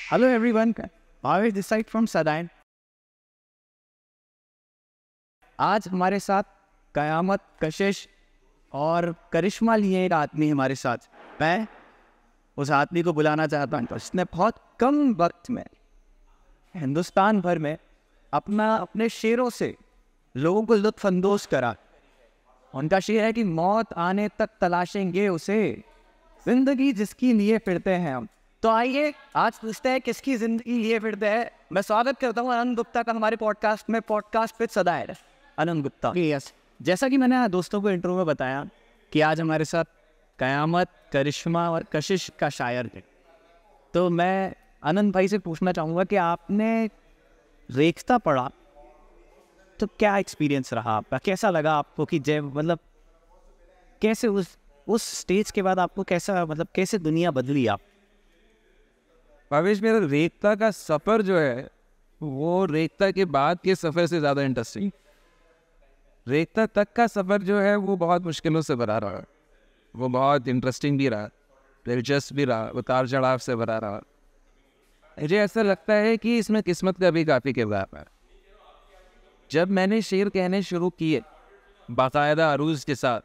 Hello everyone, Bhavesh this side from Sadain. आज हमारे साथ कयामत, कशिश और करिश्मा लिए एक आदमी हमारे साथ। मैं उस आदमी को बुलाना चाहता हूँ जिसने बहुत कम वक्त में हिंदुस्तान भर में अपने शेरों से लोगों को लुत्फानंदोज करा। उनका शेर है कि मौत आने तक तलाशेंगे उसे, जिंदगी जिसकी लिए फिरते हैं हम। तो आइए आज पूछते हैं किसकी जिंदगी लिए फिरते हैं। मैं स्वागत करता हूँ आनंद गुप्ता का हमारे पॉडकास्ट में, पॉडकास्ट विद सदायर। आनंद गुप्ता, यस। जैसा कि मैंने दोस्तों को इंट्रो में बताया कि आज हमारे साथ कयामत, करिश्मा और कशिश का शायर है। तो मैं आनंद भाई से पूछना चाहूँगा कि आपने रेखता पढ़ा तो क्या एक्सपीरियंस रहा आपका, कैसा लगा आपको कि जब कैसे उस स्टेज के बाद आपको कैसे दुनिया बदली आप? भावेश, मेरा रेखता का सफ़र जो है वो रेखता के बाद के सफ़र से ज़्यादा इंटरेस्टिंग। रेखता तक का सफ़र जो है वो बहुत मुश्किलों से भरा रहा, वो बहुत इंटरेस्टिंग भी रहा, दिलचस्प भी रहा, उतार चढ़ाव से भरा रहा। मुझे ऐसा लगता है कि इसमें किस्मत का भी काफ़ी किरदार है। जब मैंने शेर कहने शुरू किए बाकायदा अरूज़ के साथ,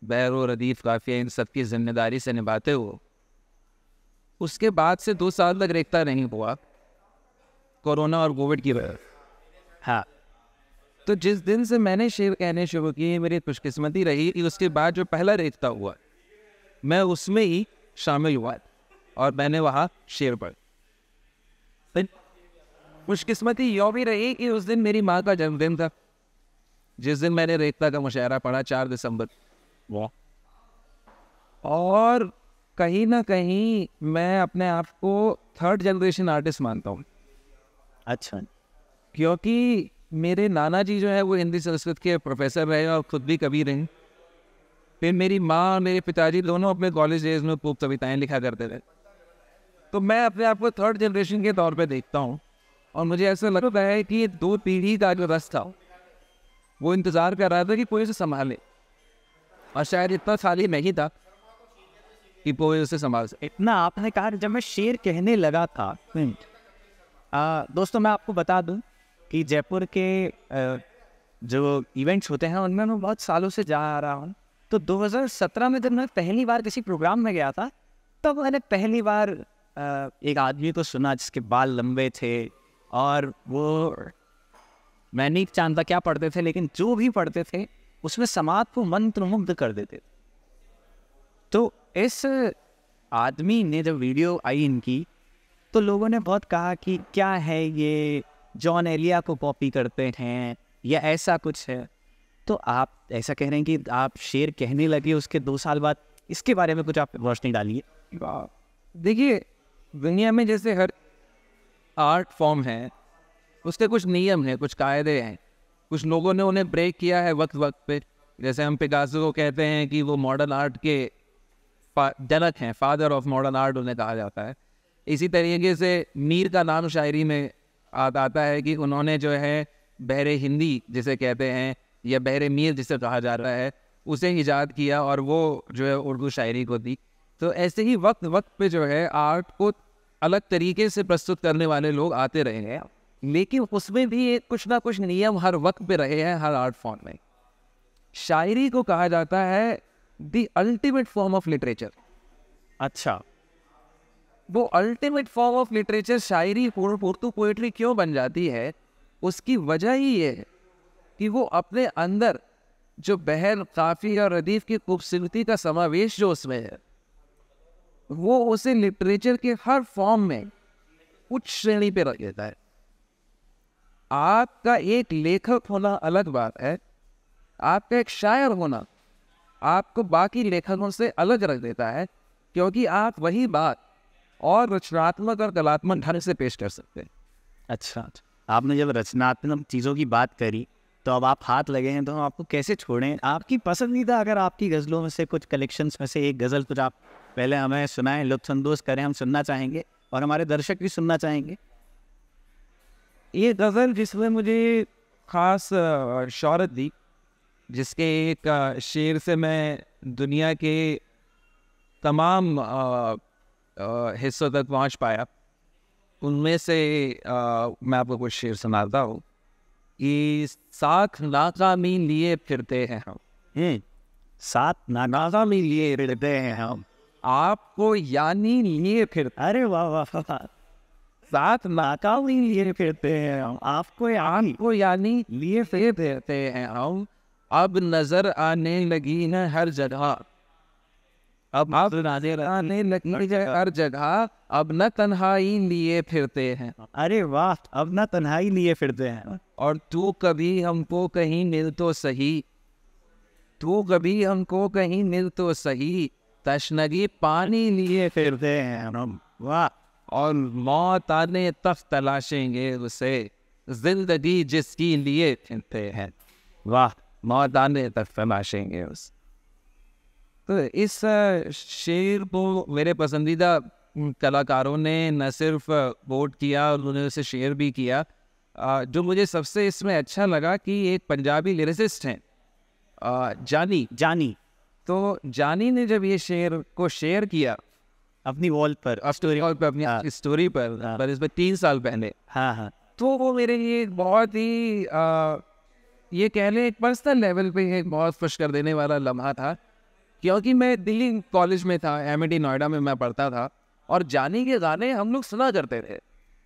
बैर और रदीफ़ काफ़िया इन सब की जिम्मेदारी से निभाते हुए, उसके बाद से 2 साल तक रेखता नहीं हुआ, कोरोना और कोविड की वजह। हाँ, तो जिस दिन से मैंने शेर कहने शुरू किए मेरी खुशकिस्मती रही कि उसके बाद जो पहला रेखता हुआ मैं उसमें ही शामिल हुआ और मैंने वहाँ शेर पढ़। खुशकिस्मती यूँ भी रही कि उस दिन मेरी माँ का जन्मदिन था, जिस दिन मैंने रेखता का मुशायरा पढ़ा 4 दिसंबर। वाह। और कहीं ना कहीं मैं अपने आप को 3rd जनरेशन आर्टिस्ट मानता हूँ। अच्छा। क्योंकि मेरे नाना जी जो है वो हिंदी संस्कृत के प्रोफेसर रहे और ख़ुद भी कवि रहे। फिर मेरी माँ और मेरे पिताजी दोनों अपने कॉलेज डेज में खूब कविताएँ लिखा करते थे। तो मैं अपने आप को 3rd जनरेशन के तौर पे देखता हूँ और मुझे ऐसा लगता है कि ये 2 पीढ़ी का जो रस था वो इंतज़ार कर रहा था कि कोई उसे संभाले, और शायद इतना खाली नहीं था कि कोई उसे संभाल सके। इतना आपने कहा। जब मैं शेर कहने लगा था, दोस्तों मैं आपको बता दूं कि जयपुर के जो इवेंट्स होते हैं उनमें मैं बहुत सालों से जा आ रहा हूँ। तो 2017 में जब मैं पहली बार किसी प्रोग्राम में गया था, तब मैंने पहली बार एक आदमी को सुना जिसके बाल लंबे थे, और वो मैं नहीं जानता क्या पढ़ते थे, लेकिन जो भी पढ़ते थे उसमें समाज को मंत्रमुग्ध कर देते थे। तो इस आदमी ने जब वीडियो आई इनकी, तो लोगों ने बहुत कहा कि क्या है ये, जॉन एलिया को कॉपी करते हैं या ऐसा कुछ है। तो आप ऐसा कह रहे हैं कि आप शेर कहने लगे उसके 2 साल बाद, इसके बारे में कुछ आप रोशनी डालिए। देखिए, दुनिया में जैसे हर आर्ट फॉर्म है उसके कुछ नियम हैं, कुछ कायदे हैं। कुछ लोगों ने उन्हें ब्रेक किया है वक्त वक्त पे। जैसे हम पिकासो को कहते हैं कि वो मॉडर्न आर्ट के जनक हैं, फादर ऑफ मॉडर्न आर्ट उन्हें कहा जाता है। इसी तरीके से मीर का नाम शायरी में आता है कि उन्होंने जो है बहरे हिंदी जिसे कहते हैं या बहरे मीर जिसे कहा जाता है उसे ईजाद किया और वो जो है उर्दू शायरी को दी। तो ऐसे ही वक्त वक्त पे जो है आर्ट को अलग तरीके से प्रस्तुत करने वाले लोग आते रहे हैं, लेकिन उसमें भी एक कुछ ना कुछ नियम हर वक्त पे रहे हैं हर आर्ट फॉर्म में। शायरी को कहा जाता है the ultimate form of literature. अच्छा, वो ultimate form of literature Shayari Urdu poetry क्यों बन जाती है, उसकी वजह ही ये है कि वो अपने अंदर जो बहर, काफ़ी और रदीफ की खूबसूरती का समावेश जो उसमें है, वो उसे लिटरेचर के हर फॉर्म में उच्च श्रेणी पे रख देता है। आपका एक लेखक होना अलग बात है, आपका एक शायर होना आपको बाकी लेखकों से अलग रख देता है, क्योंकि आप वही बात और रचनात्मक और कलात्मक ढंग से पेश कर सकते हैं। अच्छा, आपने जब रचनात्मक चीज़ों की बात करी तो अब आप हाथ लगे हैं तो हम आपको कैसे छोड़ें। आपकी पसंदीदा, अगर आपकी गज़लों में से कुछ कलेक्शंस में से एक गज़ल कुछ आप पहले हमें सुनाएं, लुत्फ़अंदोज़ करें, हम सुनना चाहेंगे और हमारे दर्शक भी सुनना चाहेंगे। ये गज़ल जिसमें मुझे ख़ास शोहरत दी, जिसके एक शेर से मैं दुनिया के तमाम हिस्सों तक पहुंच पाया, उनमें से मैं आपको कुछ शेर सुनाता हूँ कि साथ नाकामी लिए फिरते हैं हम, सात नाकामी लिए फिरते हैं हम, आपको यानी लिए फिर, अरे वाह वाह वाह, सात नाकामी लिए फिरते हैं हम, आपको यानी लिए फिरते हैं हम, अब नजर आने लगी है हर जगह, अब नजर आने लगी है हर जगह, अब न तन्हाई लिए फिरते हैं, अरे वाह, अब ना तन्हाई लिए फिरते हैं, और तू कभी हमको कहीं मिल तो सही, तू कभी हमको कहीं मिल तो सही, तशनगी पानी लिए फिरते हैं हम, वाह, और मौत आने तक तलाशेंगे उसे, जिंदगी जिसकी लिए फिरते हैं, वाह, मौत आने तक तलाशेंगे उसे। तो इस शेर को मेरे पसंदीदा कलाकारों ने न सिर्फ वोट किया, उन्होंने उसे शेयर भी किया। जो मुझे सबसे इसमें अच्छा लगा कि एक पंजाबी लिरिसिस्ट हैं जानी, तो जानी ने जब ये शेर को शेयर किया अपनी वॉल पर, स्टोरी पर, अपनी स्टोरी पर इस पर 3 साल पहले, हाँ, तो वो मेरे लिए एक बहुत ही ये कह लें एक पर्सनल लेवल पे एक बहुत खुश कर देने वाला लम्हा था, क्योंकि मैं दिल्ली कॉलेज में था, एमआईटी नोएडा में मैं पढ़ता था, और जानी के गाने हम लोग सुना करते थे।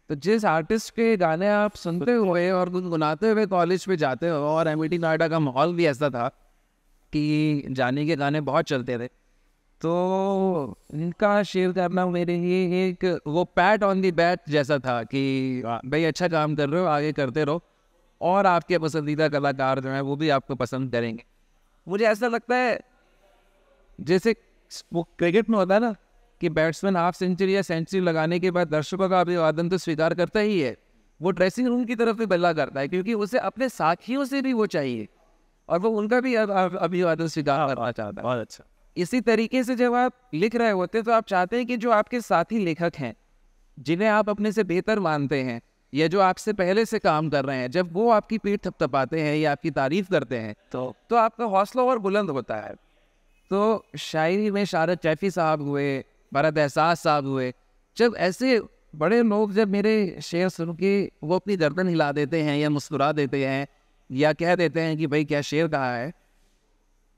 तो जिस आर्टिस्ट के गाने आप सुनते हुए और गुनगुनाते हुए कॉलेज में जाते हो, और एमआईटी नोएडा का माहौल भी ऐसा था कि जानी के गाने बहुत चलते थे, तो इनका शेयर करना मेरे लिए एक वो पैट ऑन दी बैक जैसा था कि भाई अच्छा काम कर रहे हो, आगे करते रहो, और आपके पसंदीदा कलाकार जो हैं वो भी आपको पसंद करेंगे। मुझे ऐसा लगता है जैसे वो क्रिकेट में होता है ना कि बैट्समैन हाफ सेंचुरी या सेंचुरी लगाने के बाद दर्शकों का अभिवादन तो स्वीकार करता ही है, वो ड्रेसिंग रूम की तरफ भी बल्ला करता है, क्योंकि उसे अपने साथियों से भी वो चाहिए और वो उनका भी अभिवादन स्वीकार करना चाहता है। बहुत अच्छा। इसी तरीके से जब आप लिख रहे होते तो आप चाहते हैं कि जो आपके साथी लेखक हैं, जिन्हें आप अपने से बेहतर मानते हैं, या जो आपसे पहले से काम कर रहे हैं, जब वो आपकी पीठ थपथपाते हैं या आपकी तारीफ करते हैं तो आपका हौसला और बुलंद होता है। तो शायरी में शारद कैफी साहब हुए, भरत एहसास साहब हुए, जब ऐसे बड़े लोग जब मेरे शेर सुन के वो अपनी गर्दन हिला देते हैं या मुस्कुरा देते हैं या कह देते हैं कि भाई क्या शेर कहा है,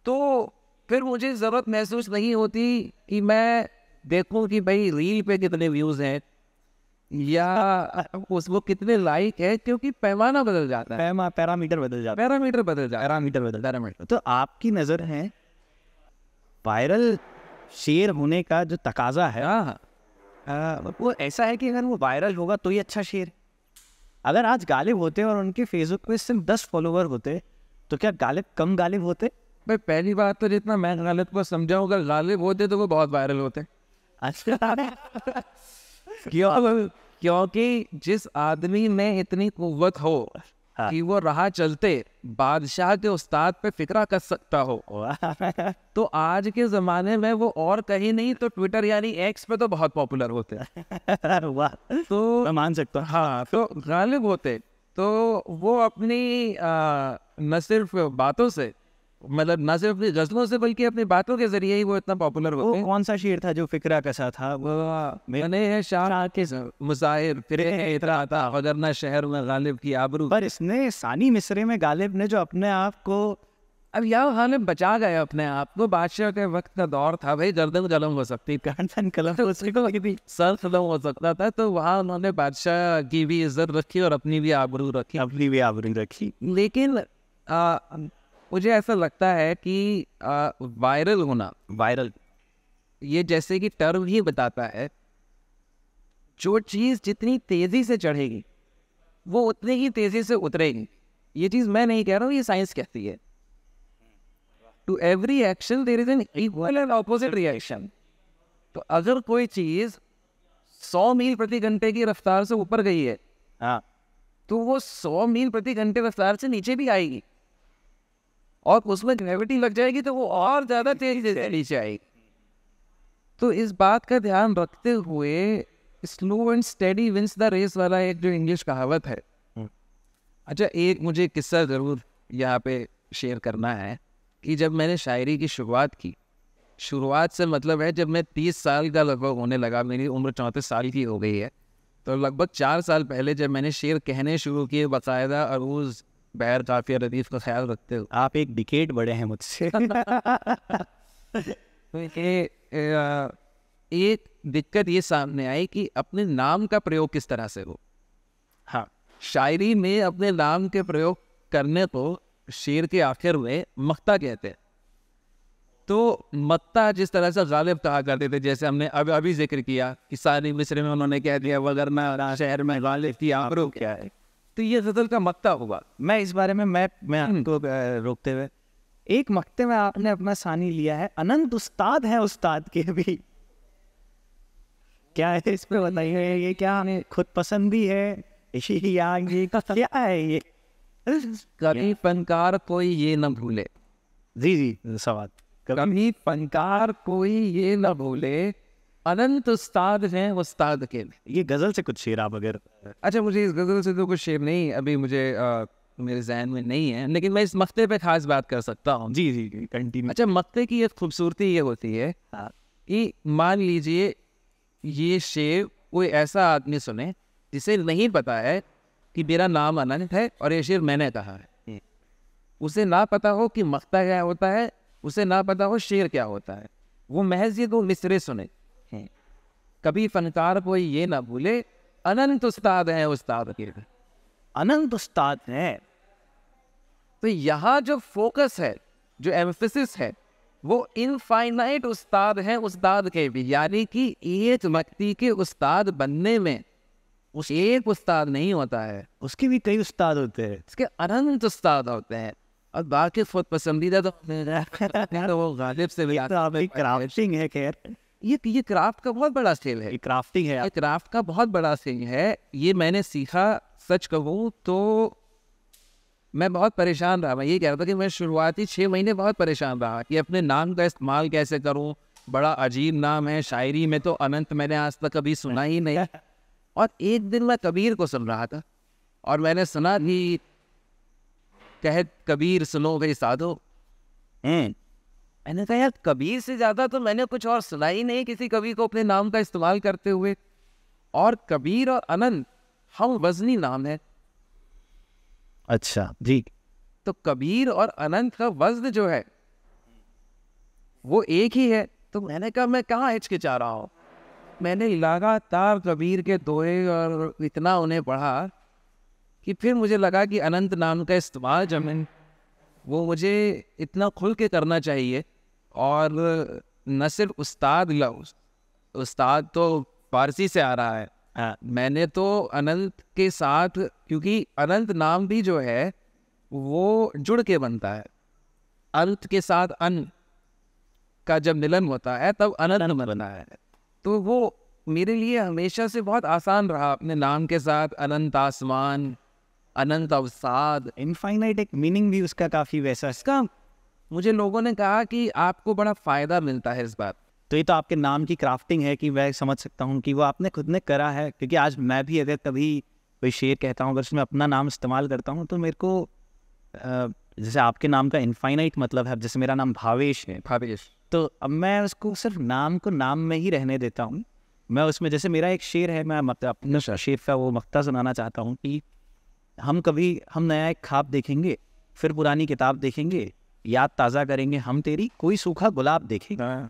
तो फिर मुझे ज़रूरत महसूस नहीं होती कि मैं देखूं कि भाई रील पे कितने व्यूज़ हैं या वो कितने लाइक है, क्योंकि पैमाना बदल जाता है, पैरामीटर बदल जाता है, पैरामीटर बदल जाता है। तो आपकी नज़र है वायरल शेर होने का जो तकाजा है, वो ऐसा है कि अगर वो वायरल होगा तो ही अच्छा शेर। अगर आज गालिब होते और उनके फेसबुक पे सिर्फ 10 फॉलोवर होते तो क्या गालिब कम गालिब होते? भाई पहली बात तो जितना मैं गालिब को समझाऊँ, अगर गालिब होते तो वो बहुत वायरल होते। क्योंकि जिस आदमी में इतनी कुव्वत हो कि वो राह चलते बादशाह के उस्ताद पे फिक्रा कर सकता हो, तो आज के ज़माने में वो और कहीं नहीं तो ट्विटर यानी एक्स पे तो बहुत पॉपुलर होते हैं। वाह, तो मैं मान सकता हूँ। हाँ, तो गालिब होते तो वो अपनी न सिर्फ बातों से, मतलब न सिर्फ अपनी गज़लों से, बल्कि अपनी बातों के जरिए ही वो इतना पॉपुलर होते हैं। कौन सा शेर था जो फिक्रा कसा था? वो मैंने है शाह के मुसाहिर फिरे इतरा था वगरना शहर में गालिब की आबरू। पर इसने सानी मिसरे में गालिब ने जो अपने आप को, अब यहाँ गालिब बचा गए अपने आप को। बादशाह के वक्त का दौर था भाई, गर्दन कलम हो सकती, गर्दन कलम उसकी सर कलम हो सकता था, तो वहाँ उन्होंने बादशाह की भी इज्जत रखी और अपनी भी आबरू रखी। लेकिन मुझे ऐसा लगता है कि वायरल होना, ये जैसे कि टर्म ही बताता है, जो चीज़ जितनी तेज़ी से चढ़ेगी वो उतनी ही तेज़ी से उतरेगी। ये चीज़ मैं नहीं कह रहा हूँ, ये साइंस कहती है। To every action there is an equal and opposite reaction. तो अगर कोई चीज़ 100 मील प्रति घंटे की रफ्तार से ऊपर गई है, तो वो 100 मील प्रति घंटे रफ्तार से नीचे भी आएगी, और उसमें ग्रेविटी लग जाएगी तो वो और ज़्यादा तेज़ी से नीचे आएगी। तो इस बात का ध्यान रखते हुए slow and steady wins the race वाला एक जो इंग्लिश कहावत है। अच्छा, एक मुझे किस्सा ज़रूर यहाँ पे शेयर करना है कि जब मैंने शायरी की शुरुआत की, शुरुआत से मतलब है जब मैं 30 साल का लगभग होने लगा, मेरी उम्र 34 साल की हो गई है, तो लगभग 4 साल पहले जब मैंने शेर कहने शुरू किए बाकायदा अरूज बहर काफिया रदीफ का ख्याल रखते हो, आप एक डिकेड बड़े हैं मुझसे। तो एक दिक्कत ये सामने आई कि अपने नाम का प्रयोग किस तरह से हो। हाँ, शायरी में अपने नाम के प्रयोग करने को शेर के आखिर में मक्ता कहते हैं। तो मक्ता जिस तरह से गालिब कहा करते थे, जैसे हमने अभी जिक्र किया कि सारी मिस्र में उन्होंने कह दिया वगरना शहर में गालिब की आबरू क्या है, तो ये गजल का मक्ता हुआ। मैं इस बारे में मैं आपको रोकते हुए, एक मक्ते में आपने अपना सानी लिया है, अनंत उस्ताद है उस्ताद के भी, क्या है इस पे बताइए। ये क्या खुद पसंदी है या ये क्या है ये? कभी फनकार कोई ये न भूले, जी सवाल, कभी फनकार कोई ये न भूले, अनंत उस्ताद हैं उस्ताद के। ये गजल से कुछ शेर आप अगर। अच्छा, मुझे इस गजल से तो कुछ शेर नहीं अभी मुझे मेरे जहन में नहीं है, लेकिन मैं इस मक्ते पे खास बात कर सकता हूँ। जी कंटिन्यू। अच्छा, मक्ते की एक खूबसूरती ये होती है कि मान लीजिए ये शेर कोई ऐसा आदमी सुने जिसे नहीं पता है कि मेरा नाम अनंत है और ये शेर मैंने कहा है, उसे ना पता हो कि मक्ता क्या होता है, उसे ना पता हो शेर क्या होता है, वो महज ये 2 मिसरे सुने, कभी फनकार कोई ये ना भूले, अनंत उस्ताद है उस्ताद के। अनंत उस्ताद है, तो यहाँ जो फोकस है, जो एम्फेसिस है, वो इनफाइनाइट उस्ताद है उस्ताद के भी, यानी कि एक व्यक्ति के उस्ताद बनने में उस एक उस्ताद नहीं होता है, उसके भी कई उस्ताद होते हैं, उसके अनंत उस्ताद होते हैं। और बाकी खुद पसंदीदा तो वो गालिब से भी क्राफ्टिंग है। खैर ये क्राफ्ट का बहुत बड़ा स्किल है, क्राफ्टिंग है, क्राफ्ट का बहुत बड़ा स्किल है। ये मैंने सीखा, सच कहूँ तो मैं बहुत परेशान रहा। मैं ये कह रहा था कि मैं शुरुआती 6 महीने बहुत परेशान रहा कि अपने नाम का इस्तेमाल कैसे करूँ। बड़ा अजीब नाम है, शायरी में तो अनंत मैंने आज तक कभी सुना ही नहीं। और एक दिन मैं कबीर को सुन रहा था और मैंने सुना कि कह कबीर सुनो भाई साधो। मैंने कहा यार, कबीर से ज़्यादा तो मैंने कुछ और सुना ही नहीं किसी कवि को अपने नाम का इस्तेमाल करते हुए। और कबीर और अनंत हम वजनी नाम है। अच्छा जी। तो कबीर और अनंत का वजन जो है वो एक ही है। तो मैंने कहा मैं कहाँ हिचकिचा रहा हूँ। मैंने लगातार कबीर के दोहे और इतना उन्हें पढ़ा कि फिर मुझे लगा कि अनंत नाम का इस्तेमाल जब वो मुझे इतना खुल के करना चाहिए। और न सिर्फ उस्ताद लफ्ज़, उस्ताद तो फारसी से आ रहा है। मैंने तो अनंत के साथ, क्योंकि अनंत नाम भी जो है वो जुड़ के बनता है, अंत के साथ अन का जब मिलन होता है तब अनंत बना है। तो वो मेरे लिए हमेशा से बहुत आसान रहा अपने नाम के साथ अनंत आसमान, अनंत अवसाद, इनफाइनाइट। एक मीनिंग भी उसका काफ़ी वैसा। इसका मुझे लोगों ने कहा कि आपको बड़ा फ़ायदा मिलता है इस बात। तो ये तो आपके नाम की क्राफ्टिंग है कि मैं समझ सकता हूँ कि वो आपने खुद ने करा है। क्योंकि आज मैं भी अगर कभी कोई शेर कहता हूँ, अगर उसमें अपना नाम इस्तेमाल करता हूँ, तो मेरे को जैसे आपके नाम का इनफाइनाइट मतलब है, जैसे मेरा नाम भावेश है, भावेश, तो अब मैं उसको सिर्फ नाम को नाम में ही रहने देता हूँ। मैं उसमें, जैसे मेरा एक शेर है, मैं अपने शेर का वो मक्ता सुनाना चाहता हूँ कि हम नया एक ख्वाब देखेंगे, फिर पुरानी किताब देखेंगे, याद ताज़ा करेंगे हम तेरी, कोई सूखा गुलाब देखेंगे।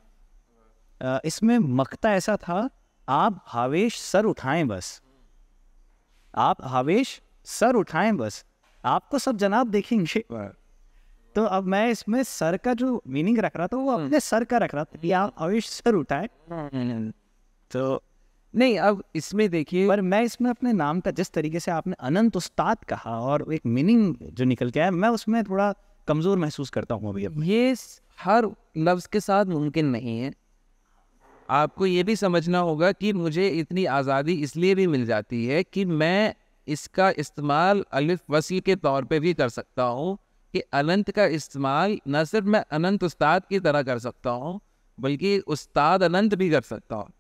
इसमें मक्ता ऐसा था, आप भावेश सर उठाएं बस, आप भावेश सर उठाएं बस, आपको सब जनाब देखेंगे। तो अब मैं इसमें सर का जो मीनिंग रख रहा था वो अपने सर का रख रहा था कि आप भावेश सर उठाएं। तो नहीं, अब इसमें देखिए, पर मैं इसमें अपने नाम का, जिस तरीके से आपने अनंत उस्ताद कहा और एक मीनिंग जो निकल के आया, मैं उसमें थोड़ा कमज़ोर महसूस करता हूँ अभी। ये हर लफ्ज़ के साथ मुमकिन नहीं है। आपको ये भी समझना होगा कि मुझे इतनी आज़ादी इसलिए भी मिल जाती है कि मैं इसका इस्तेमाल अलिफ वसील के तौर पे भी कर सकता हूँ कि अनंत का इस्तेमाल न सिर्फ मैं अनंत उस्ताद की तरह कर सकता हूँ, बल्कि उस्ताद अनंत भी कर सकता हूँ,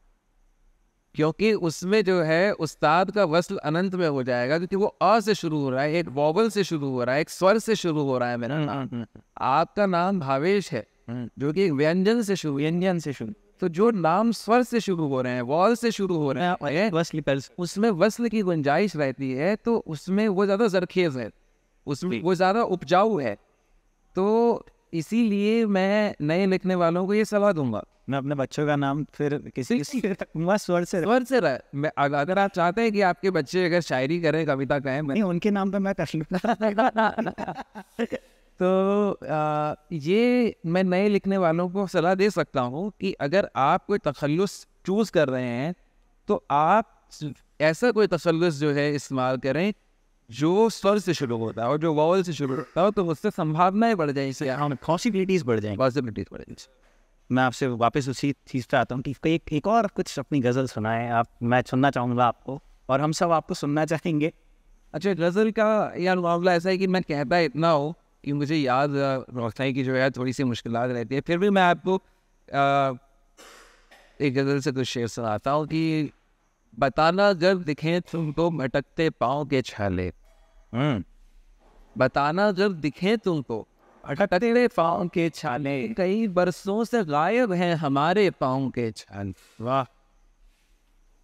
क्योंकि उसमें जो है उस्ताद का वस्ल अनंत में हो जाएगा, क्योंकि वो अ से शुरू हो रहा है, एक वॉवल से शुरू हो रहा है, एक स्वर से शुरू हो रहा है मेरा नाम। आपका नाम भावेश है जो कि व्यंजन से शुरू, तो जो नाम स्वर से शुरू हो रहे हैं, वॉल से शुरू हो रहे हैं, उसमें वस्ल की गुंजाइश रहती है, तो उसमें वो ज़्यादा जरखेज है, उसमें वो ज़्यादा उपजाऊ है। तो इसीलिए मैं नए लिखने वालों को ये सलाह दूंगा, मैं अपने बच्चों का नाम फिर किसी स्वर से स्वर से रहे। मैं अगर आप चाहते हैं कि आपके बच्चे अगर शायरी करें, कविता कहें, नहीं, उनके नाम पे मैं कर लूँगा। तो ये मैं नए लिखने वालों को सलाह दे सकता हूँ कि अगर आप कोई तखल्लुस चूज कर रहे हैं तो आप ऐसा कोई तखल्लुस जो है इस्तेमाल करें जो स्वर से शुरू होता है और जो वॉवल से शुरू होता है, तो उससे संभावनाएं बढ़ जाएंगी, पॉसिबिलिटीज बढ़ जाएंगी। पॉसिबिलिटीज बढ़ जाएंगी। मैं आपसे वापस उसी चीज़ पे आता हूँ कि एक और कुछ अपनी गज़ल सुनाएं आप, मैं सुनना चाहूँगा आपको और हम सब आपको सुनना चाहेंगे। अच्छा, गज़ल का यार मामला ऐसा है कि मैं कहता इतना हो कि मुझे याद रोकने की जो है थोड़ी सी मुश्किलात रहती है, फिर भी मैं आपको एक गज़ल से कुछ शेर सुनाता हूँ कि बताना अगर दिखें तुमको भटकते पाँव के छाले, बताना अगर दिखें तुमको भटकते पाँव के छाले, कई बरसों से गायब हैं हमारे पाँव के छाले। वाह।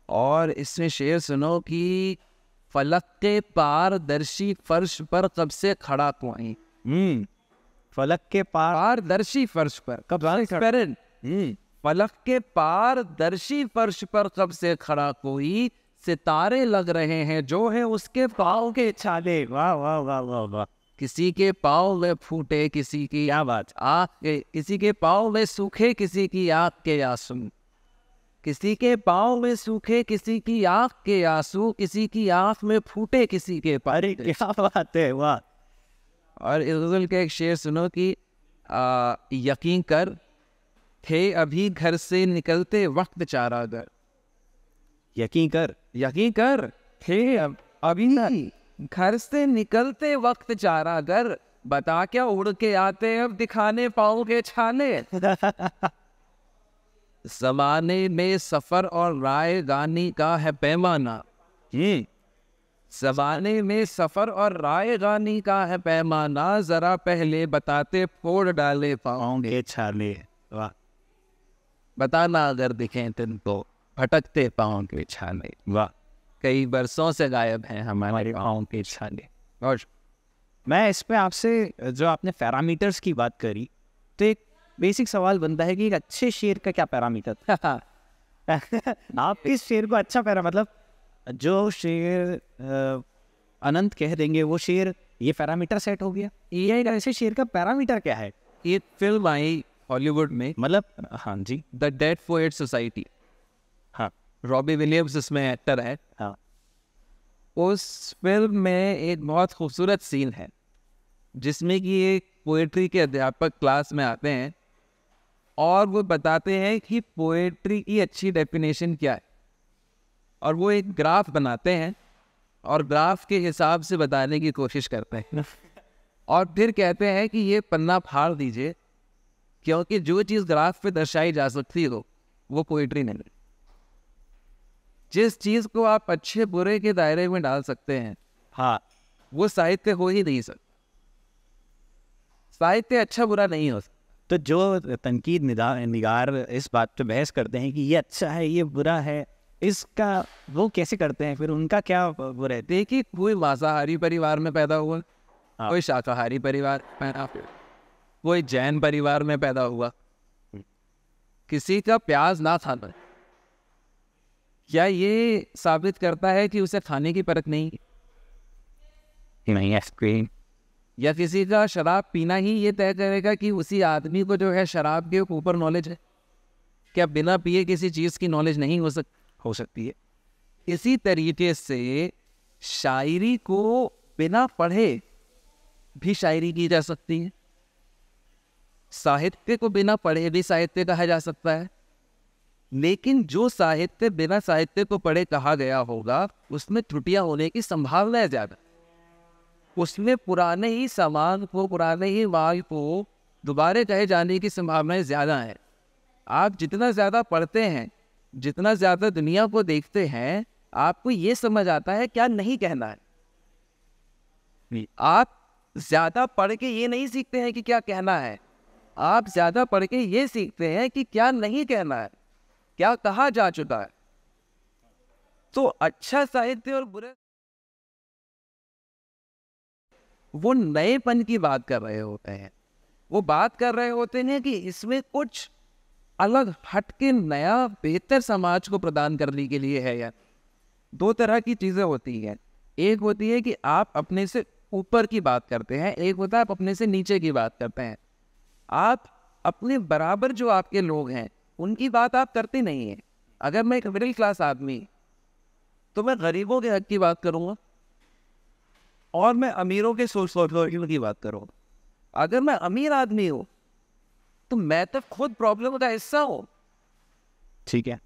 और इसमें शेर सुनो कि फलक के पारदर्शी फर्श पर कब से खड़ा कोई, फलक के पारदर्शी फर्श पर कब से, फलक के पारदर्शी फर्श पर कब से खड़ा कोई, सितारे लग रहे हैं जो है उसके पाँव के छाले। वाह वाह वाह वाह वाह। किसी के पाँव में फूटे किसी की क्या बात। आँख के, किसी के पाँव में सूखे किसी की आँख के आंसू, किसी के पाँव में सूखे किसी की आँख के आंसू, किसी की आँख में फूटे किसी के अरे क्या बात है, वाह। और इस गज़ल का एक शेर सुनो कि यकीन कर थे अभी घर से निकलते वक्त चारागर, यकीन कर थे अभी घर से निकलते वक्त चारागर, बता क्या उड़ के आते अब दिखाने पाँव के छाले। ज़माने में सफ़र और राय गानी का है पैमाना, ज़माने में सफ़र और राय गानी का है पैमाना, ज़रा पहले बताते फोड़ डाले पाँव के छाले। वाह। बताना अगर दिखें तुमको भटकते पाँव के छाले, वाह। कई बरसों से गायब हैं हमारे पाँव के छाले। और मैं इस पे आपसे, जो आपने पैरामीटर्स की बात करी, तो एक बेसिक सवाल बनता है कि एक अच्छे शेर का क्या पैरामीटर आप इस शेर को अच्छा मतलब जो शेर अनंत कह देंगे वो शेर, ये पैरामीटर सेट हो गया। ये ऐसे शेर का पैरामीटर क्या है? ये फिल्म आई हॉलीवुड में, मतलब हाँ जी, द डेड पोएट सोसाइटी। हाँ, रॉबी विलियम्स इसमें एक्टर है। हाँ, उस फिल्म में एक बहुत खूबसूरत सीन है जिसमें कि एक पोएट्री के अध्यापक क्लास में आते हैं और वो बताते हैं कि पोएट्री की अच्छी डेफिनेशन क्या है, और वो एक ग्राफ बनाते हैं और ग्राफ के हिसाब से बताने की कोशिश करते हैं और फिर कहते हैं कि ये पन्ना फाड़ दीजिए, क्योंकि जो चीज़ ग्राफ पे दर्शाई जा सकती हो वो पोएट्री नहीं। जिस चीज़ को आप अच्छे बुरे के दायरे में डाल सकते हैं, हाँ, वो साहित्य हो ही नहीं सकता। साहित्य अच्छा बुरा नहीं हो सकता। तो जो तनकीद निगार इस बात पे बहस करते हैं कि ये अच्छा है ये बुरा है, इसका वो कैसे करते हैं? फिर उनका क्या वो रहते हैं कि कोई मांसाहारी परिवार में पैदा हुआ, हाँ, कोई शाकाहारी परिवार में, कोई जैन परिवार में पैदा हुआ, किसी का प्याज ना खाना, क्या ये साबित करता है कि उसे खाने की परख नहीं है? या किसी का शराब पीना ही ये तय करेगा कि उसी आदमी को जो है शराब के ऊपर नॉलेज है? क्या बिना पिए किसी चीज़ की नॉलेज नहीं हो सकती है? इसी तरीके से शायरी को बिना पढ़े भी शायरी की जा सकती है, साहित्य को बिना पढ़े भी साहित्य कहा जा सकता है। लेकिन जो साहित्य बिना साहित्य को पढ़े कहा गया होगा उसमें त्रुटियां होने की संभावना है ज़्यादा। उसमें पुराने ही सामान को, पुराने ही माल को दोबारा कहे जाने की संभावनाएं ज़्यादा हैं। आप जितना ज़्यादा पढ़ते हैं, जितना ज़्यादा दुनिया को देखते हैं, आपको ये समझ आता है क्या नहीं कहना है। आप ज़्यादा पढ़ के ये नहीं सीखते हैं कि क्या कहना है, आप ज़्यादा पढ़ के ये सीखते हैं कि क्या नहीं कहना है। क्या कहा जा चुका है। तो अच्छा साहित्य और बुरा, वो नएपन की बात कर रहे होते हैं, वो बात कर रहे होते हैं कि इसमें कुछ अलग हटके नया बेहतर समाज को प्रदान करने के लिए है। यार दो तरह की चीजें होती हैं, एक होती है कि आप अपने से ऊपर की बात करते हैं, एक होता है आप अपने से नीचे की बात करते हैं। आप अपने बराबर जो आपके लोग हैं उनकी बात आप करते नहीं हैं। अगर मैं एक मिडिल क्लास आदमी तो मैं गरीबों के हक की बात करूंगा और मैं अमीरों के सोच की बात करूंगा। अगर मैं अमीर आदमी हूं तो मैं तो खुद प्रॉब्लम का हिस्सा हूं। ठीक है।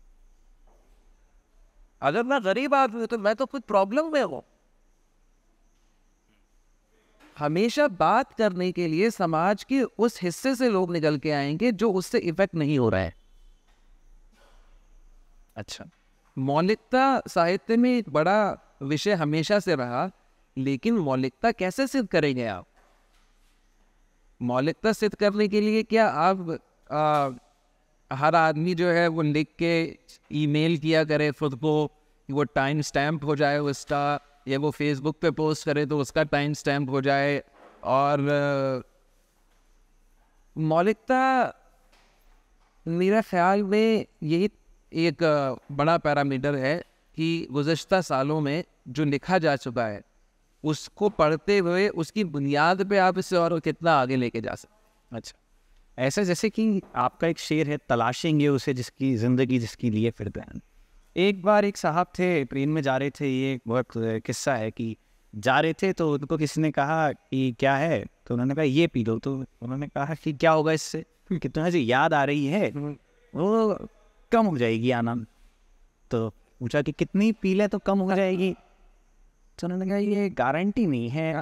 अगर मैं गरीब आदमी हूं तो मैं तो खुद प्रॉब्लम में हूं। हमेशा बात करने के लिए समाज के उस हिस्से से लोग निकल के आएंगे जो उससे इफेक्ट नहीं हो रहा है। अच्छा, मौलिकता साहित्य में एक बड़ा विषय हमेशा से रहा, लेकिन मौलिकता कैसे सिद्ध करेंगे आप? मौलिकता सिद्ध करने के लिए क्या आप हर आदमी जो है वो लिख के ईमेल किया करे खुद को, वो टाइम स्टैम्प हो जाए उसका, या वो फेसबुक पे पोस्ट करे तो उसका टाइम स्टैम्प हो जाए? और मौलिकता मेरा ख्याल में यही एक बड़ा पैरामीटर है कि गुज़श्ता सालों में जो लिखा जा चुका है उसको पढ़ते हुए उसकी बुनियाद पे आप इससे और कितना आगे लेके जा सकते। अच्छा, ऐसा जैसे कि आपका एक शेर है, तलाशेंगे उसे जिसकी ज़िंदगी जिसकी लिए फिरते हैं। एक बार एक साहब थे, ट्रेन में जा रहे थे, ये बहुत किस्सा है कि जा रहे थे तो उनको किसी ने कहा कि क्या है, तो उन्होंने कहा ये पी लो। तो उन्होंने कहा कि क्या होगा इससे, कि तुम्हें जो याद आ रही है वो कम हो जाएगी आना। तो पूछा कि कितनी पी ले तो कम हो जाएगी? तो उन्होंने कहा ये गारंटी नहीं है,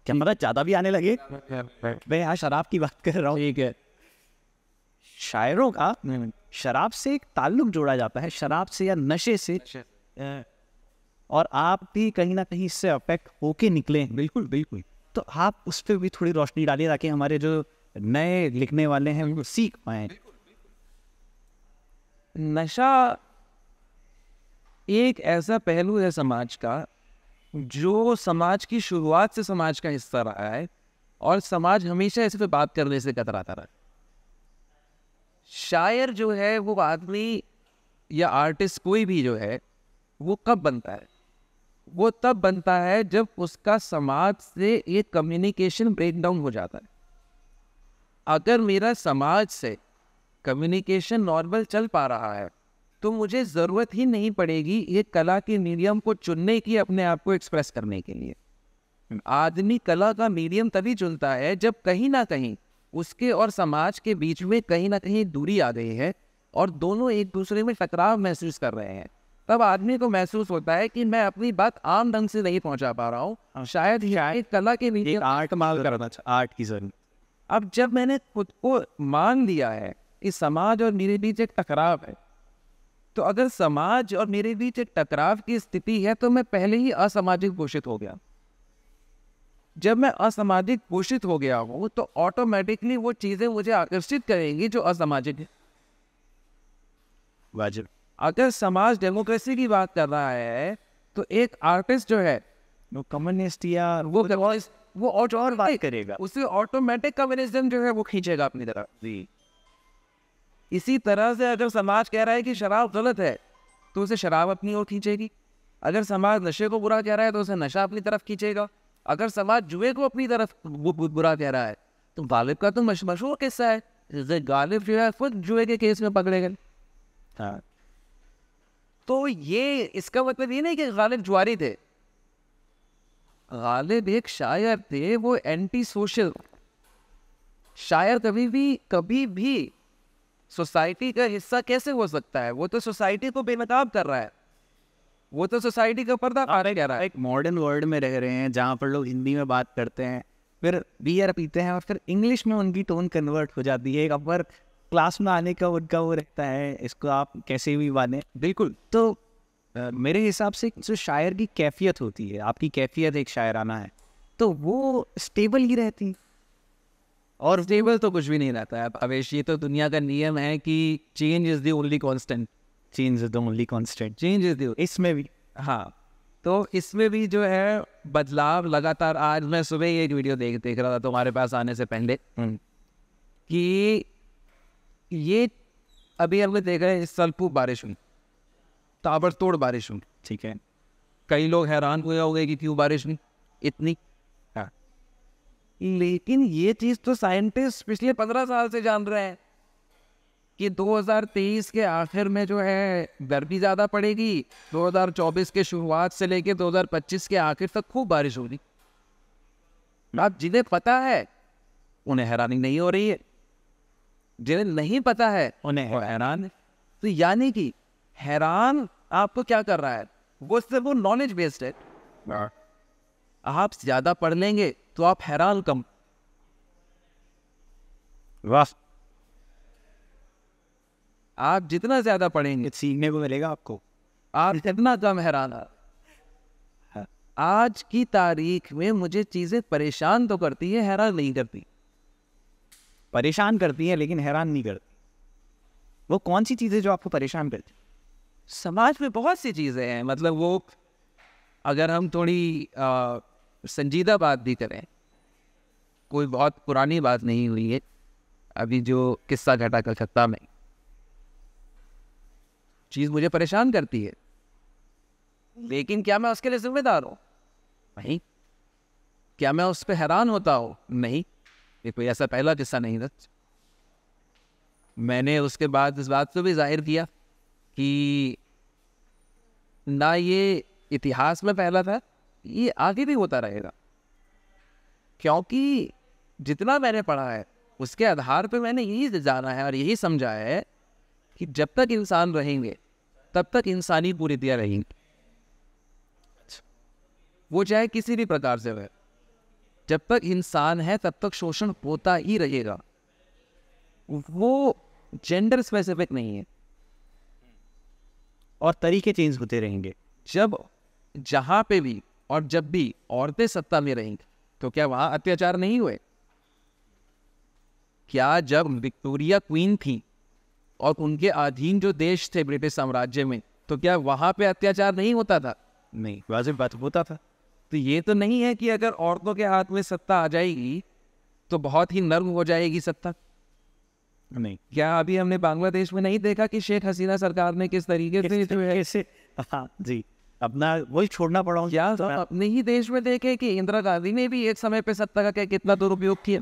क्या मतलब ज़्यादा भी आने लगे। मैं यहाँ शराब की बात कर रहा हूँ। ठीक है। शायरों का शराब से एक ताल्लुक जोड़ा जाता है, शराब से या नशे से, और आप भी कहीं ना कहीं इससे अफेक्ट होके निकले। बिल्कुल बिल्कुल। तो आप उस पर भी थोड़ी रोशनी डालिए ताकि हमारे जो नए लिखने वाले हैं वो सीख पाए। नशा एक ऐसा पहलू है समाज का जो समाज की शुरुआत से समाज का हिस्सा रहा है, और समाज हमेशा इस पे बात करने से कतराता रहा। शायर जो है वो आदमी या आर्टिस्ट कोई भी जो है वो कब बनता है? वो तब बनता है जब उसका समाज से एक कम्युनिकेशन ब्रेकडाउन हो जाता है। अगर मेरा समाज से कम्युनिकेशन नॉर्मल चल पा रहा है तो मुझे ज़रूरत ही नहीं पड़ेगी एक कला के मीडियम को चुनने की अपने आप को एक्सप्रेस करने के लिए। आदमी कला का मीडियम तभी चुनता है जब कहीं ना कहीं उसके और समाज के बीच में कहीं ना कहीं दूरी आ गई है और दोनों एक दूसरे में टकराव महसूस कर रहे हैं। तब आदमी को महसूस होता है कि मैं अपनी बात आम ढंग से नहीं पहुंचा पा रहा हूँ, शायद कला के मीडियम आर्ट माल करना, आर्ट की जरूरत। अब जब मैंने खुद को मान लिया है कि समाज और मेरे बीच एक टकराव है, तो अगर समाज और मेरे बीच एक टकराव की स्थिति है तो मैं पहले ही असामाजिक घोषित हो गया। जब मैं असामाजिक घोषित हो गया हूं तो ऑटोमेटिकली वो चीजें मुझे आकर्षित करेंगी जो असामाजिक है। वाजिब। अगर समाज डेमोक्रेसी की बात कर रहा है तो एक आर्टिस्ट जो है वो कम्युनिस्ट या वो और बात करेगा, उसे ऑटोमेटिक कम्युनिज्म जो है वो खींचेगा अपनी तरफ। जी। इसी तरह से अगर समाज कह रहा है कि शराब गलत है तो उसे शराब अपनी ओर खींचेगी। अगर समाज नशे को बुरा कह रहा है तो उसे नशा अपनी तरफ खींचेगा। अगर समाज जुए को अपनी तरफ बुरा कह रहा है तो गालिब का तो मशहूर किस्सा है, गालिब जो है खुद जुए के केस में पकड़े गए। हाँ, तो ये इसका मतलब ये नहीं कि गालिब जुआरी थे। गालिब एक शायर थे, वो एंटी सोशल शायर कभी भी सोसाइटी का हिस्सा कैसे हो सकता है? वो तो सोसाइटी को बेनकाब कर रहा है, वो तो सोसाइटी का पर्दा फाड़ कह रहा है। एक मॉडर्न वर्ल्ड में रह रहे हैं जहाँ पर लोग हिंदी में बात करते हैं, फिर बियर पीते हैं और फिर इंग्लिश में उनकी टोन कन्वर्ट हो जाती है। एक अपर क्लास में आने का उनका वो रहता है, इसको आप कैसे भी माने। बिल्कुल। तो मेरे हिसाब से जो शायर की कैफियत होती है, आपकी कैफियत एक शायराना है, तो वो स्टेबल ही रहती। और स्टेबल तो कुछ भी नहीं रहता है अवेश। ये तो दुनिया का नियम है कि change is the only constant. Change is the only constant. Change is the, इसमें भी हाँ, तो इसमें भी जो है बदलाव लगातार। आज मैं सुबह ये एक वीडियो देख रहा था तुम्हारे पास आने से पहले कि ये अभी हमने देखा है इस साल खूब बारिश हुई, ताबड़तोड़ बारिश हुई। ठीक है, कई लोग हैरान हुए होंगे कि क्यों बारिश हुई इतनी। हाँ, लेकिन ये चीज़ तो साइंटिस्ट पिछले 15 साल से जान रहे हैं कि 2023 के आखिर में जो है गर्मी ज़्यादा पड़ेगी, 2024 के शुरुआत से लेके 2025 के आखिर तक खूब बारिश होगी। अब जिन्हें पता है उन्हें हैरानी नहीं हो रही है, जिन्हें नहीं पता है उन्हें वो हैरान है। तो यानी कि हैरान आपको क्या कर रहा है, वो सिर्फ वो नॉलेज बेस्ड है। आप ज़्यादा पढ़ लेंगे तो आप हैरान कम। वाह, आप जितना ज़्यादा पढ़ेंगे सीखने को मिलेगा आपको, आप इतना कम हैरान। आज की तारीख में मुझे चीज़ें परेशान तो करती है, हैरान नहीं करती। परेशान करती हैं लेकिन हैरान नहीं करती। वो कौन सी चीज़ें जो आपको परेशान करती? समाज में बहुत सी चीज़ें हैं, मतलब वो अगर हम थोड़ी संजीदा बात भी करें, कोई बहुत पुरानी बात नहीं हुई है, अभी जो किस्सा घटा कलकत्ता में, चीज़ मुझे परेशान करती है, लेकिन क्या मैं उसके लिए जिम्मेदार हूँ? नहीं। क्या मैं उस पर हैरान होता हूँ? नहीं। ये कोई ऐसा पहला किस्सा नहीं था। मैंने उसके बाद इस बात को भी जाहिर किया कि ना ये इतिहास में पहला था, ये आगे भी होता रहेगा, क्योंकि जितना मैंने पढ़ा है उसके आधार पे मैंने यही जाना है और यही समझा है कि जब तक इंसान रहेंगे तब तक इंसानी कुरीतियाँ रहेंगी, वो चाहे किसी भी प्रकार से रहे। जब तक इंसान है तब तक शोषण होता ही रहेगा। वो जेंडर स्पेसिफिक नहीं है और तरीके चेंज होते रहेंगे। जब जहाँ पे भी और जब भी औरतें सत्ता में रहेंगी तो क्या वहाँ अत्याचार नहीं हुए? क्या जब विक्टोरिया क्वीन थी और उनके अधीन जो देश थे ब्रिटिश साम्राज्य में, तो क्या वहाँ पे अत्याचार नहीं होता था? नहीं, वाजिब बात होता था। तो ये तो नहीं है कि अगर औरतों के हाथ में सत्ता आ जाएगी तो बहुत ही नर्म हो जाएगी सत्ता। नहीं, क्या अभी हमने बांग्लादेश में नहीं देखा कि शेख हसीना सरकार ने किस तरीके से जो है कैसे, हाँ जी, अपना वही छोड़ना पड़ा। क्या तो अपने ही देश में देखे कि इंदिरा गांधी ने भी एक समय पे सत्ता का कितना दुरुपयोग किया।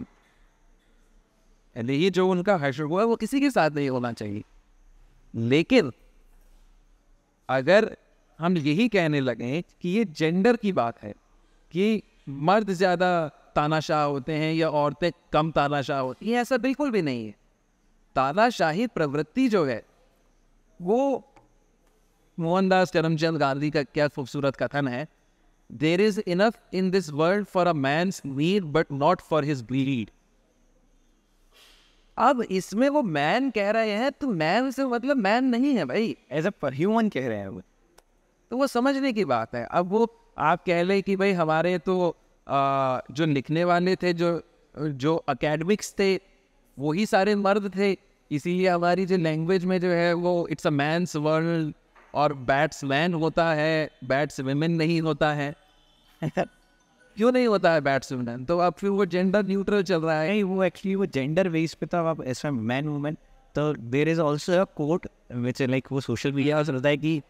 ये जो उनका हैशर हुआ है वो किसी के साथ नहीं होना चाहिए। लेकिन अगर हम यही कहने लगे कि ये जेंडर की बात है कि मर्द ज़्यादा तानाशाह होते हैं या औरतें कम तानाशाह होती हैं, ऐसा बिल्कुल भी नहीं है। तानाशाही प्रवृत्ति जो है वो मोहनदास करमचंद गांधी का क्या खूबसूरत कथन है, there is enough in this world for a man's need but not for his greed. अब इसमें वो मैन कह रहे हैं तो मैन से मतलब मैन नहीं है भाई, एज अ ह्यूमन कह रहे हैं वो, तो वो समझने की बात है। अब वो आप कह लें कि भाई हमारे तो जो लिखने वाले थे, जो अकेडमिक्स थे, वही सारे मर्द थे, इसीलिए हमारी जो लैंग्वेज में जो है वो इट्स अ मैन्स वर्ल्ड और बैट्समैन होता है, बैट्सवुमेन नहीं होता है। क्यों नहीं होता है बैट्समैन? तो अब फिर वो जेंडर न्यूट्रल चल रहा है। नहीं, वो एक्चुअली वो जेंडर बेस पे था। अब ऐसा मैन वुमेन, तो there is also a quote which like वो सोशल मीडिया से होता है कि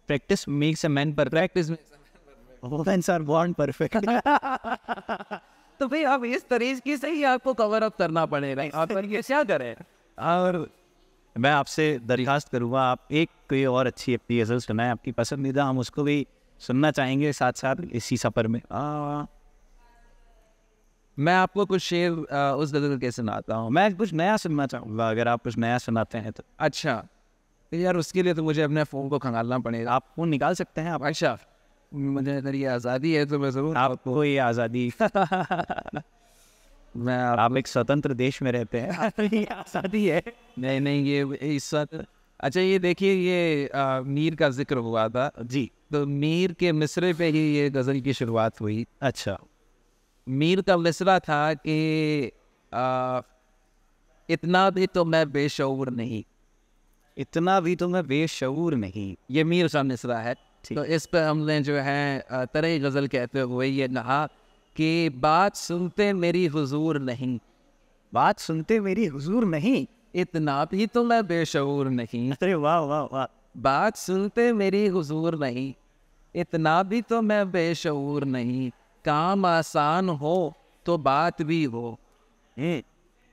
practice makes a man perfect, women's are born perfect. तो भाई अब इस तरीके से ही आपको कवर अप करना पड़ेगा। आप क्या करें? और मैं आपसे दरखास्त करूँगा, आप एक कोई और अच्छी अपनी गज़ल सुनाएं, आपकी पसंदीदा, हम उसको भी सुनना चाहेंगे साथ साथ इसी सफ़र में। मैं आपको कुछ शेर उस गज़ल के सुनाता हूँ। मैं कुछ नया सुनना चाहूँगा, अगर आप कुछ नया सुनाते हैं तो। अच्छा यार, उसके लिए तो मुझे अपने फ़ोन को खंगालना पड़ेगा। आप फ़ोन निकाल सकते हैं आप। अच्छा, मुझे अगर ये आज़ादी है तो मैं ज़रूर आपको ये आज़ादी मैं आप एक स्वतंत्र देश में रहते हैं, ये आज़ादी है। नहीं ये इस वक्त। अच्छा ये देखिए, ये मीर का जिक्र हुआ था जी, तो मीर के मिसरे पे ही ये गज़ल की शुरुआत हुई। अच्छा, मीर का मिसरा था कि इतना भी तो मैं बेशऊर नहीं, इतना भी तो मैं बेशऊर नहीं। ये मीर का मिसरा है। तो इस पर हमने जो है तरह गज़ल कहते हुए ये कहा कि बात सुनते मेरी हुजूर नहीं, बात सुनते मेरी हुजूर नहीं। इतना भी तो मैं बेशऊर नहीं। अरे वाह वाह वाह। बात सुनते मेरी हुजूर नहीं, इतना भी तो मैं बेशऊर नहीं। काम आसान हो तो बात भी हो,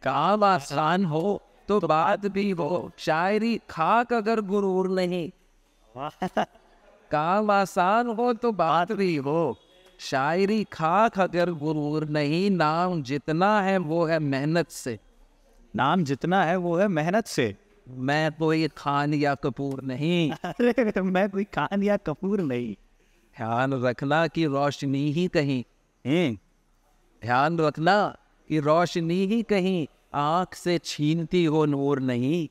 काम आसान हो तो बात भी हो। शायरी खाक अगर गुरूर नहीं, काम आसान हो तो बात भी हो। शायरी खाक अगर गुरूर नहीं। नाम जितना है वो है मेहनत से, नाम जितना है वो है मेहनत से। मैं कोई खान या कपूर नहीं। अरे मैं कोई खान या कपूर नहीं। ध्यान रखना कि रोशनी ही कहीं, हम्म, ध्यान रखना कि रोशनी ही कहीं आँख से छीनती हो नूर नहीं।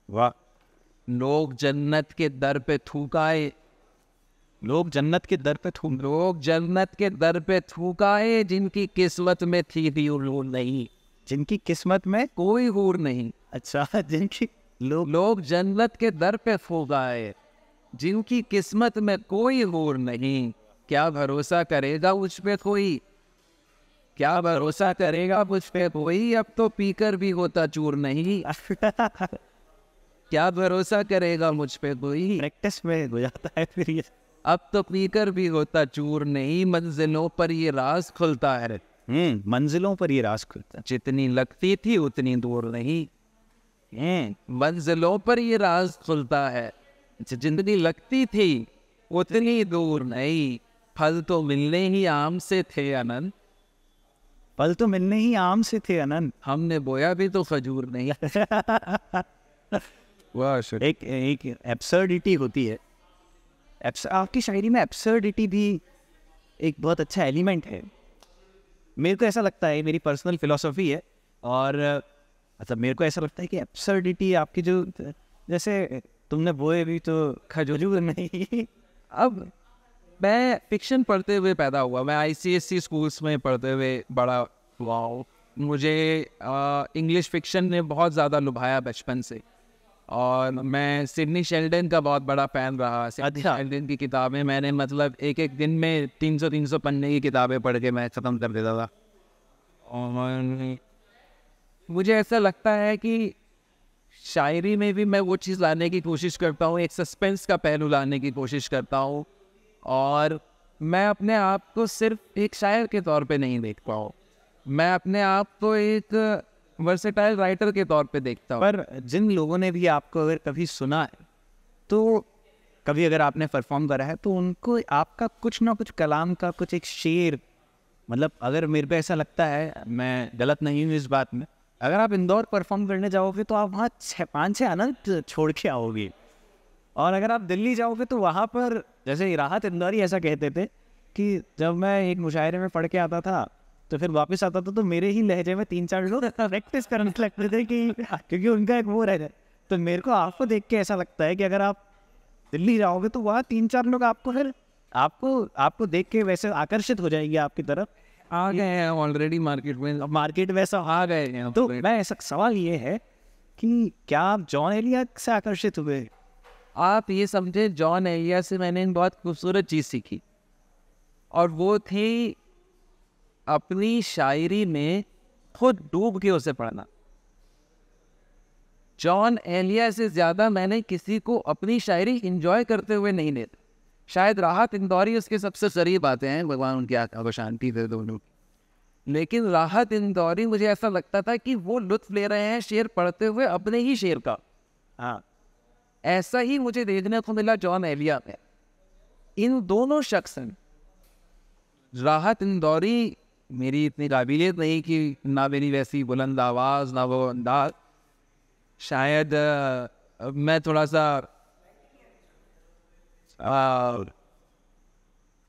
वाह। लोग जन्नत के दर पे थूकाए, लोग जन्नत के दर पे लोग जन्नत के दर पे थूकाए, जिनकी किस्मत में थी भी हूर नहीं, जिनकी किस्मत में। कोई हूर नहीं। अच्छा, जिनकी लोग जन्नत के दर पे थूकाए, जिनकी किस्मत में कोई हूर नहीं। क्या भरोसा करेगा मुझ पे कोई, क्या भरोसा करेगा मुझ पे कोई। अब तो पीकर भी होता चूर नहीं। क्या भरोसा करेगा मुझ पे कोई, प्रैक्टिस में हो जाता है फिर ये। अब तो पीकर भी होता चूर नहीं। मंजिलों पर ये राज खुलता है, मंजिलों पर ये राज खुलता जितनी लगती थी उतनी दूर नहीं। है। मंजिलों पर ये राज खुलता है, जितनी लगती थी उतनी दूर नहीं। फल तो मिलने ही आम से थे अनंत, फल तो मिलने ही आम से थे अनंत। हमने बोया भी तो खजूर नहीं। वाह। एक एक एब्सर्डिटी होती है। आपकी शायरी में एब्सर्डिटी भी एक बहुत अच्छा एलिमेंट है। मेरे को ऐसा लगता है, मेरी पर्सनल फिलॉसफी है, और मतलब मेरे को ऐसा लगता है कि एब्सर्डिटी आपकी जो, जैसे तुमने बोए भी तो खजूर नहीं। अब मैं फिक्शन पढ़ते हुए पैदा हुआ, मैं ICSE स्कूल्स में पढ़ते हुए बड़ा हुआ हूँ। मुझे इंग्लिश फिक्शन ने बहुत ज़्यादा लुभाया बचपन से, और मैं सिडनी शेल्डन का बहुत बड़ा फ़ैन रहा। सिडनी शेल्डन की किताबें मैंने मतलब एक एक दिन में 300 पन्ने की किताबें पढ़ के मैं ख़त्म कर देता था। और मुझे ऐसा लगता है कि शायरी में भी मैं वो चीज़ लाने की कोशिश करता हूँ, एक सस्पेंस का पहलू लाने की कोशिश करता हूँ, और मैं अपने आप को सिर्फ एक शायर के तौर पे नहीं देखता हूँ, मैं अपने आप को एक वर्सेटाइल राइटर के तौर पे देखता हूँ। पर जिन लोगों ने भी आपको अगर कभी सुना है, तो कभी अगर आपने परफॉर्म करा है, तो उनको आपका कुछ ना कुछ कलाम का कुछ एक शेर, मतलब अगर मेरे पे ऐसा लगता है, मैं गलत नहीं हूँ इस बात में, अगर आप इंदौर परफॉर्म करने जाओगे तो आप वहाँ 5-6 अनंत छोड़ के आओगे, और अगर आप दिल्ली जाओगे तो वहाँ पर, जैसे राहत इंदौरी ऐसा कहते थे कि जब मैं एक मुशायरे में पढ़ के आता था तो फिर वापस आता था तो मेरे ही लहजे में 3-4 लोग प्रैक्टिस करने लगते थे कि क्योंकि उनका एक वो रह जाए। तो मेरे को आपको देख के ऐसा लगता है कि अगर आप दिल्ली जाओगे तो वहाँ 3-4 लोग आपको फिर आपको देख के वैसे आकर्षित हो जाएंगे आपकी तरफ। आ गए हैं ऑलरेडी मार्केट वैसा आ गए हैं। तो मैं ऐसा सवाल ये है कि क्या आप जॉन एलियट से आकर्षित हुए? आप ये समझे, जॉन एलियट से मैंने एक बहुत खूबसूरत चीज़ सीखी, और वो थी अपनी शायरी में खुद डूब के उसे पढ़ना। जॉन एलियट से ज़्यादा मैंने किसी को अपनी शायरी इंजॉय करते हुए नहीं देखा। शायद राहत इंदौरी उसके सबसे करीब आते हैं, भगवान उनकी आत्मा को शांति दे दोनों, लेकिन राहत इंदौरी मुझे ऐसा लगता था कि वो लुत्फ ले रहे हैं शेर पढ़ते हुए अपने ही शेर का। हाँ, ऐसा ही मुझे देखने को मिला जॉन एलियट में। इन दोनों शख्स, राहत इंदौरी मेरी इतनी काबिलियत नहीं कि ना मेरी वैसी बुलंद आवाज़ ना वो अंदाज, शायद मैं थोड़ा सा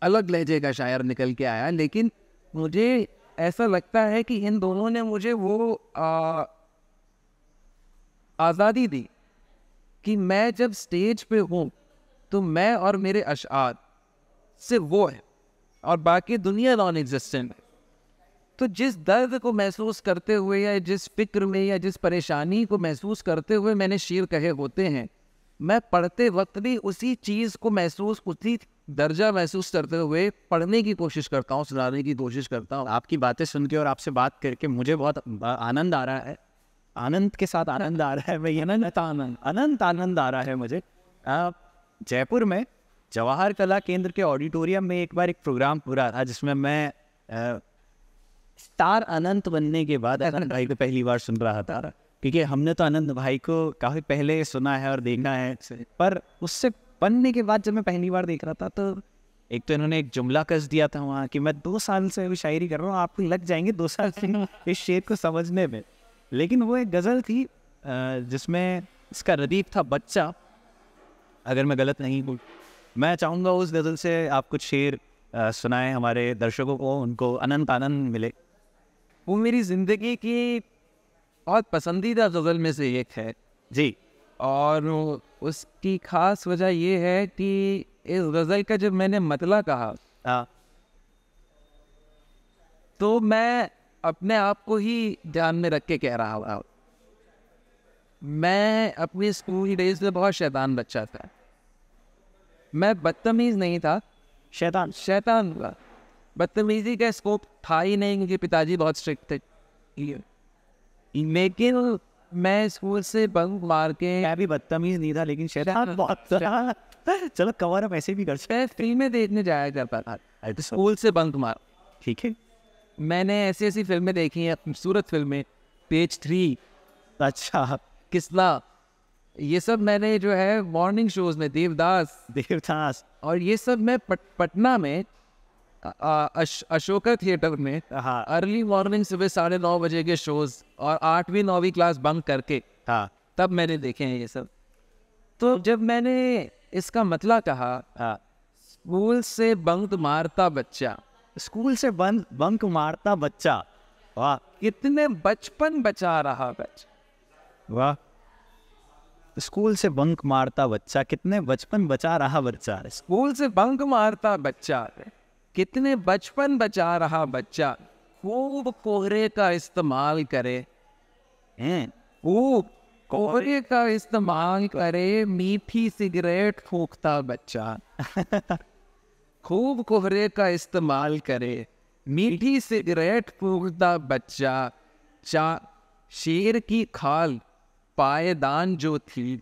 अलग लहजे का शायर निकल के आया, लेकिन मुझे ऐसा लगता है कि इन दोनों ने मुझे वो आज़ादी दी कि मैं जब स्टेज पे हूँ तो मैं और मेरे अशआर सिर्फ वो है और बाकी दुनिया नॉन एग्जिस्टेंट है। तो जिस दर्द को महसूस करते हुए या जिस फिक्र में या जिस परेशानी को महसूस करते हुए मैंने शेर कहे होते हैं, मैं पढ़ते वक्त भी उसी चीज़ को महसूस, उसी दर्जा महसूस करते हुए पढ़ने की कोशिश करता हूँ, सुनाने की कोशिश करता हूँ। आपकी बातें सुन के और आपसे बात करके मुझे बहुत आनंद आ रहा है, आनंद के साथ आनंद आ रहा है भाई, अनंत आनंद आ रहा है मुझे। जयपुर में जवाहर कला केंद्र के ऑडिटोरियम में एक बार एक प्रोग्राम पूरा था जिसमें मैं स्टार अनंत बनने के बाद अनंत भाई को पहली बार सुन रहा था, क्योंकि हमने तो अनंत भाई को काफ़ी पहले सुना है और देखा है, पर उससे बनने के बाद जब मैं पहली बार देख रहा था तो एक तो इन्होंने एक जुमला कस दिया था वहाँ कि मैं 2 साल से अभी शायरी कर रहा हूँ, आपको लग जाएंगे 2 साल से इस शेर को समझने में। लेकिन वो एक गज़ल थी जिसमें इसका रदीफ था बच्चा, अगर मैं गलत नहीं हूँ। मैं चाहूँगा उस गज़ल से आप कुछ शेर सुनाएं हमारे दर्शकों को, उनको अनंत आनंद मिले। वो मेरी ज़िंदगी की बहुत पसंदीदा गज़ल में से एक है जी, और उसकी ख़ास वजह ये है कि इस गज़ल का जब मैंने मतला कहा तो मैं अपने आप को ही ध्यान में रख के कह रहा था। मैं अपने स्कूल डेज में बहुत शैतान बच्चा था। मैं बदतमीज़ नहीं था, शैतान था। बदतमीज़ी का स्कोप था ही नहीं क्योंकि पिताजी बहुत स्ट्रिक्ट थे। लेकिन मैं स्कूल से बंक मार के, मैं भी बदतमीज़ नहीं था लेकिन शैतान बहुत था। चलो कवर अप ऐसे भी कर सकते। मैं फिल्में देखने जाया करता था स्कूल से बंक मार। ठीक है, मैंने ऐसी ऐसी फिल्में देखी हैं, खूबसूरत फिल्में, पेज 3, अच्छा, किस्ला, ये सब मैंने जो है मॉर्निंग शोज़ में, देवदास, और ये सब मैं पटना में अशोका थिएटर में अर्ली मॉर्निंग सुबह 9:30 बजे के शोज़ और 8वीं 9वीं क्लास बंक करके तब मैंने देखे हैं ये सब। तो जब मैंने इसका मतलब कहा, स्कूल से बंक मारता बच्चा, स्कूल से बंक मारता बच्चा, वाह, कितने बचपन बचा रहा बच्चा, वाह, स्कूल से बंक मारता बच्चा, कितने बचपन बचा रहा बच्चा। स्कूल से बंक मारता बच्चा, कितने बचपन बचा रहा बच्चा, खूब कोहरे का इस्तेमाल करे, खूब कोहरे का इस्तेमाल करे, मीठी सिगरेट फूंकता बच्चा। खूब कोहरे का इस्तेमाल करे, मीठी सिगरेट फूंकता बच्चा। शेर की खाल पायदान जो थी,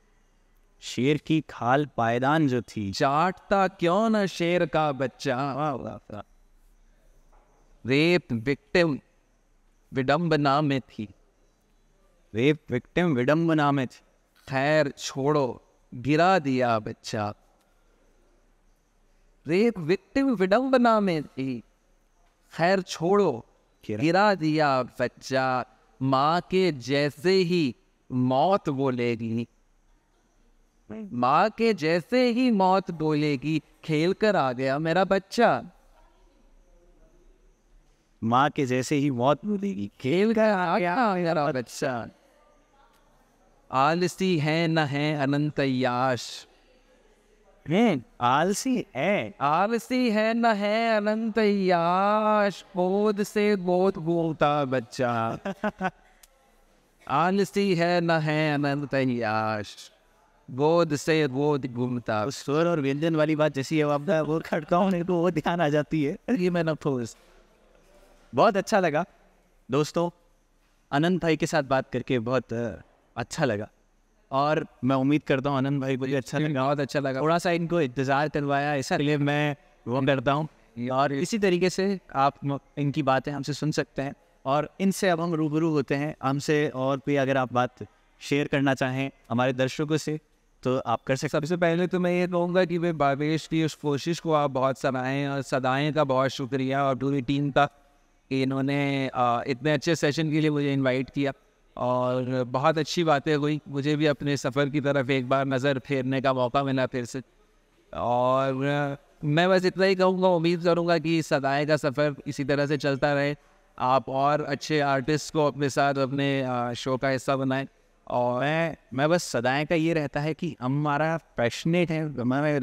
शेर की खाल पायदान जो थी, चाटता क्यों न शेर का बच्चा। रेप विक्टिम विडंबना में थी, रेप विक्टिम विडंबना में थी, खैर छोड़ो गिरा दिया बच्चा। रेप विक्टिम विडंबना में थी, खैर छोड़ो गिरा दिया बच्चा। माँ के जैसे ही मौत बोलेगी, माँ के जैसे ही मौत बोलेगी, खेल कर आ गया मेरा बच्चा। माँ के जैसे ही मौत बोलेगी, खेल कर आ गया मेरा बच्चा। आलसी है न है अनंत याश, आलसी है न है अनंत याश, गोद से गोद घूमता बच्चा। आलसी है न है अनंत याश, गोद से गोद घूमता। स्वर और व्यंजन वाली बात जैसी है वो खड़काओं ने तो वो ध्यान आ जाती है। ये मैंने अफसोस, बहुत अच्छा लगा दोस्तों, अनंत भाई के साथ बात करके बहुत अच्छा लगा और मैं उम्मीद करता हूँ अनंत भाई को भी अच्छा लगा, बहुत अच्छा लगा। थोड़ा सा इनको इंतज़ार करवाया, इसलिए मैं वो करता हूँ। और इसी तरीके से आप इनकी बातें हमसे सुन सकते हैं और इनसे अब हम रूबरू होते हैं। हमसे और भी अगर आप बात शेयर करना चाहें हमारे दर्शकों से तो आप कर सकते। सबसे पहले तो मैं ये कहूँगा कि वे भावेश की उस कोशिश को आप बहुत सराहें और सदाएँ का बहुत शुक्रिया और पूरी टीम का कि इन्होंने इतने अच्छे सेशन के लिए मुझे इनवाइट किया और बहुत अच्छी बातें हुई। मुझे भी अपने सफ़र की तरफ एक बार नज़र फेरने का मौका मिला फिर से। और मैं बस इतना ही कहूँगा, उम्मीद करूँगा कि सदाएँ का सफ़र इसी तरह से चलता रहे, आप और अच्छे आर्टिस्ट को अपने साथ अपने शो का हिस्सा बनाएं। और मैं बस सदाएँ का ये रहता है कि हमारा पैशनेट है, मैं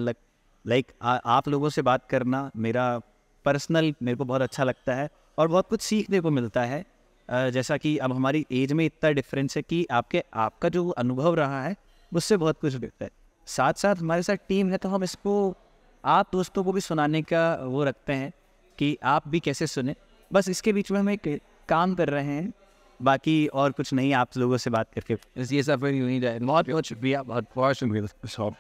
लाइक आप लोगों से बात करना मेरा पर्सनल, मेरे को बहुत अच्छा लगता है और बहुत कुछ सीखने को मिलता है। जैसा कि अब हमारी एज में इतना डिफरेंस है कि आपका जो अनुभव रहा है उससे बहुत कुछ दिखता है। साथ साथ हमारे साथ टीम है, तो हम इसको आप दोस्तों को भी सुनाने का वो रखते हैं कि आप भी कैसे सुने। बस इसके बीच में हम एक काम कर रहे हैं, बाकी और कुछ नहीं। आप लोगों से बात करके ये सफर यूं ही जाए। बहुत बहुत शुक्रिया, बहुत बहुत शुक्रिया।